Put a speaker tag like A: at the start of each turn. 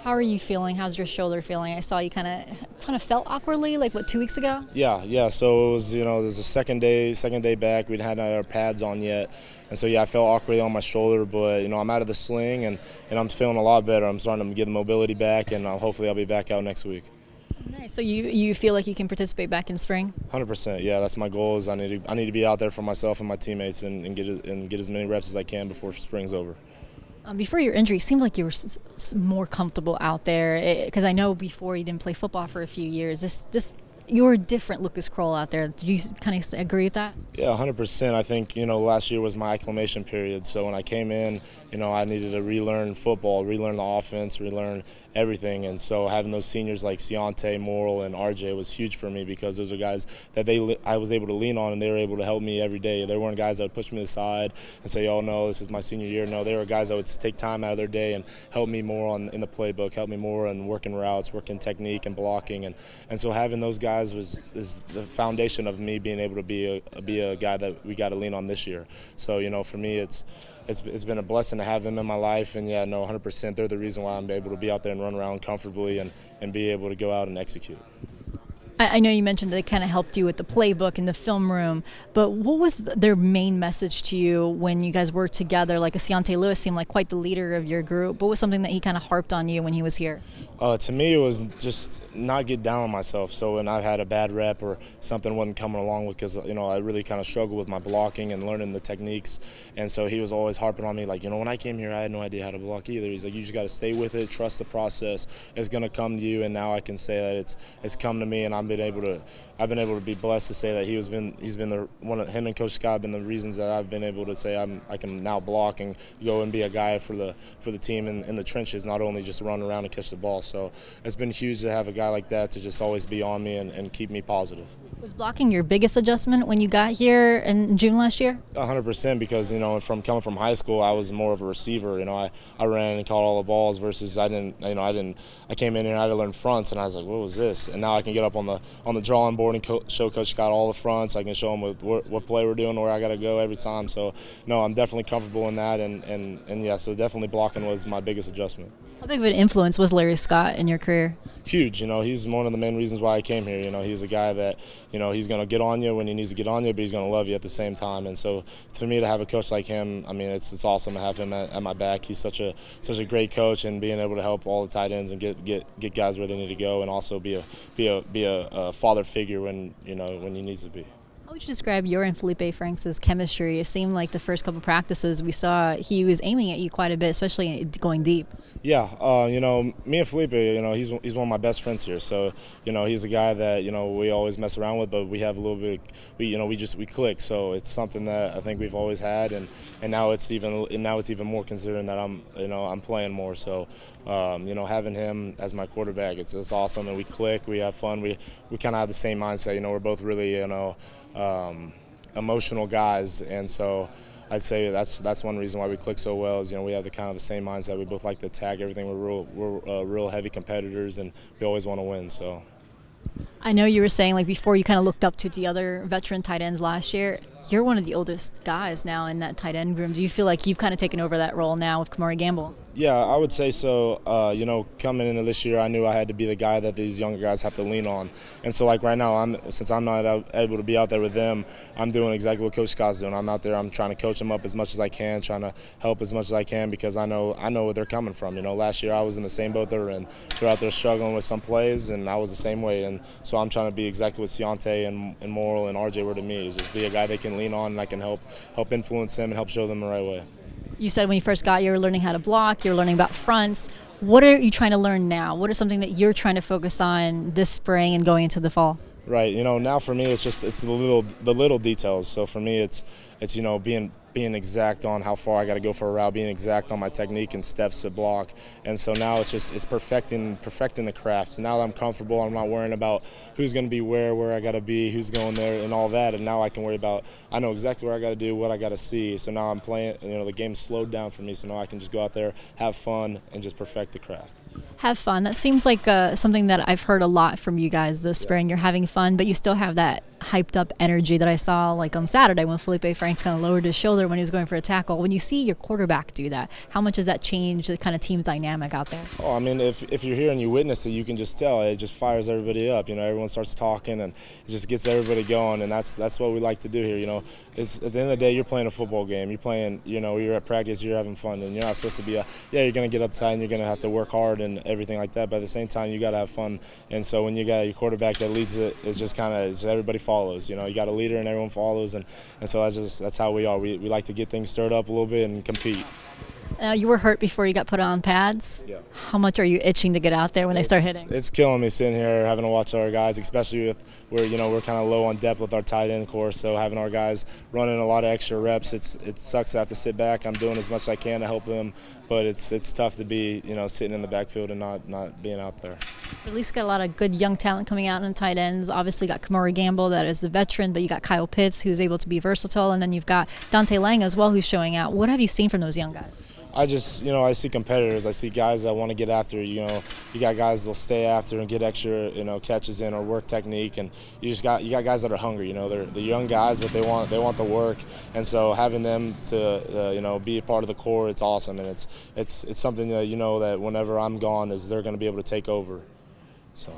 A: How are you feeling? How's your shoulder feeling? I saw you kind of felt awkwardly, like what, 2 weeks ago?
B: Yeah. So it was, it was the second day back. We hadn't had our pads on yet, and so yeah, I felt awkwardly on my shoulder. But I'm out of the sling, and I'm feeling a lot better. I'm starting to get the mobility back, and hopefully I'll be back out next week.
A: Nice. So you feel like you can participate back in spring?
B: 100%. Yeah, that's my goal. Is I need to be out there for myself and my teammates and get as many reps as I can before spring's over.
A: Before your injury, it seemed like you were more comfortable out there. Because I know before you didn't play football for a few years. You're a different Lucas Krull out there. Did you kind of agree with that?
B: Yeah, 100%. I think, last year was my acclimation period. So when I came in, I needed to relearn football, relearn the offense, relearn everything. And so having those seniors like Ciante, Morrill, and RJ was huge for me because those are guys that I was able to lean on, and they were able to help me every day. They weren't guys that would push me to the side and say, oh, no, this is my senior year. No, they were guys that would take time out of their day and help me more in the playbook, help me more on working routes, working technique and blocking. And so having those guys is the foundation of me being able to be a guy that we got to lean on this year. So for me it's been a blessing to have them in my life, and 100% they're the reason why I'm able to be out there and run around comfortably and be able to go out and execute.
A: I know you mentioned they kind of helped you with the playbook and the film room, but what was their main message to you when you guys worked together? Like Ciante Lewis seemed like quite the leader of your group. What was something that he kind of harped on you when he was here?
B: To me, it was just not get down on myself. So when I had a bad rep or something wasn't coming along with, because I really kind of struggled with my blocking and learning the techniques, and so he was always harping on me like, when I came here, I had no idea how to block either. He's like, you just got to stay with it, trust the process. It's gonna come to you, and now I can say that it's come to me, and I've been able to be blessed to say that he's been him and Coach Scott have been the reasons that I've been able to say I can now block and go and be a guy for the team in the trenches, not only just run around and catch the ball. So it's been huge to have a guy like that to just always be on me and keep me positive.
A: Was blocking your biggest adjustment when you got here in June last year?
B: 100%, because coming from high school, I was more of a receiver. I ran and caught all the balls versus I came in here and I had to learn fronts, and I was like, what was this? And now I can get up on the drawing board and show Coach Scott all the fronts. I can show him what play we're doing, where I got to go every time. So no, I'm definitely comfortable in that, and yeah, so definitely blocking was my biggest adjustment.
A: How big of an influence was Larry Scott in your career?
B: Huge. He's one of the main reasons why I came here. He's a guy that he's going to get on you when he needs to get on you, but he's going to love you at the same time. And so for me to have a coach like him, it's awesome to have him at my back. He's such a great coach, and being able to help all the tight ends and get guys where they need to go, and also be a father figure when he needs to be.
A: How would you describe your and Felipe Franks' chemistry? It seemed like the first couple practices we saw he was aiming at you quite a bit, especially going deep.
B: Yeah, me and Felipe, he's one of my best friends here. So, he's a guy that we always mess around with, but we have a little bit, we click. So it's something that I think we've always had, and now it's even more considering that I'm playing more. So, having him as my quarterback, it's awesome, and we click, we have fun, we kind of have the same mindset. We're both really emotional guys, and so I'd say that's one reason why we click so well is we have the same mindset. We both like to attack everything. We're real heavy competitors, and we always want to win. So
A: I know you were saying before you kind of looked up to the other veteran tight ends last year. You're one of the oldest guys now in that tight end room. Do you feel like you've kind of taken over that role now with Kamari Gamble?
B: Yeah, I would say so. Coming into this year, I knew I had to be the guy that these younger guys have to lean on. And so, right now, since I'm not able to be out there with them, I'm doing exactly what Coach Scott's doing. I'm out there. I'm trying to coach them up as much as I can, trying to help as much as I can, because I know where they're coming from. Last year I was in the same boat they're in. They're out there struggling with some plays, and I was the same way. And so I'm trying to be exactly what Ciante and Morrill and RJ were to me, is just be a guy they can lean on, and I can help influence them and help show them the right way.
A: You said when you first got, you were learning how to block, you were learning about fronts. What are you trying to learn now? What is something that you're trying to focus on this spring and going into the fall?
B: Right. Now for me it's the little details. So for me it's being exact on how far I got to go for a route, being exact on my technique and steps to block. And so now it's perfecting the craft. So now that I'm comfortable, I'm not worrying about who's going to be where I got to be, who's going there, and all that. And now I can worry about, I know exactly where I got to do, what I got to see. So now I'm playing, the game's slowed down for me. So now I can just go out there, have fun, and just perfect the craft.
A: Have fun. That seems like something that I've heard a lot from you guys this spring. You're having fun, but you still have that hyped up energy that I saw on Saturday when Felipe Franks Banks kind of lowered his shoulder when he was going for a tackle. When you see your quarterback do that, how much does that change the kind of team's dynamic out there?
B: Oh, I mean, if you're here and you witness it, you can just tell. It just fires everybody up. Everyone starts talking, and it just gets everybody going, and that's what we like to do here. It's at the end of the day, you're playing a football game. You're playing, you're at practice, you're having fun, and you're not supposed to be you're going to get uptight and you're going to have to work hard and everything like that. But at the same time, you got to have fun. And so when you got your quarterback that leads it, it's just kind of everybody follows. You got a leader and everyone follows, and so that's how we are. We like to get things stirred up a little bit and compete.
A: You were hurt before you got put on pads.
B: Yeah.
A: How much are you itching to get out there when they start hitting?
B: It's killing me sitting here having to watch our guys, especially with we're kind of low on depth with our tight end course. So having our guys running a lot of extra reps, it sucks to have to sit back. I'm doing as much as I can to help them, but it's tough to be sitting in the backfield and not being out there.
A: At least got a lot of good young talent coming out in tight ends. Obviously, got Kamari Gamble, that is the veteran, but you got Kyle Pitts, who's able to be versatile, and then you've got Dante Lang as well, who's showing out. What have you seen from those young guys?
B: I just, I see competitors. I see guys that want to get after. You got guys that'll stay after and get extra, catches in or work technique, and you got guys that are hungry. They're the young guys, but they want the work, and so having them to, be a part of the core, it's awesome, and it's something that that whenever I'm gone, is they're going to be able to take over. So.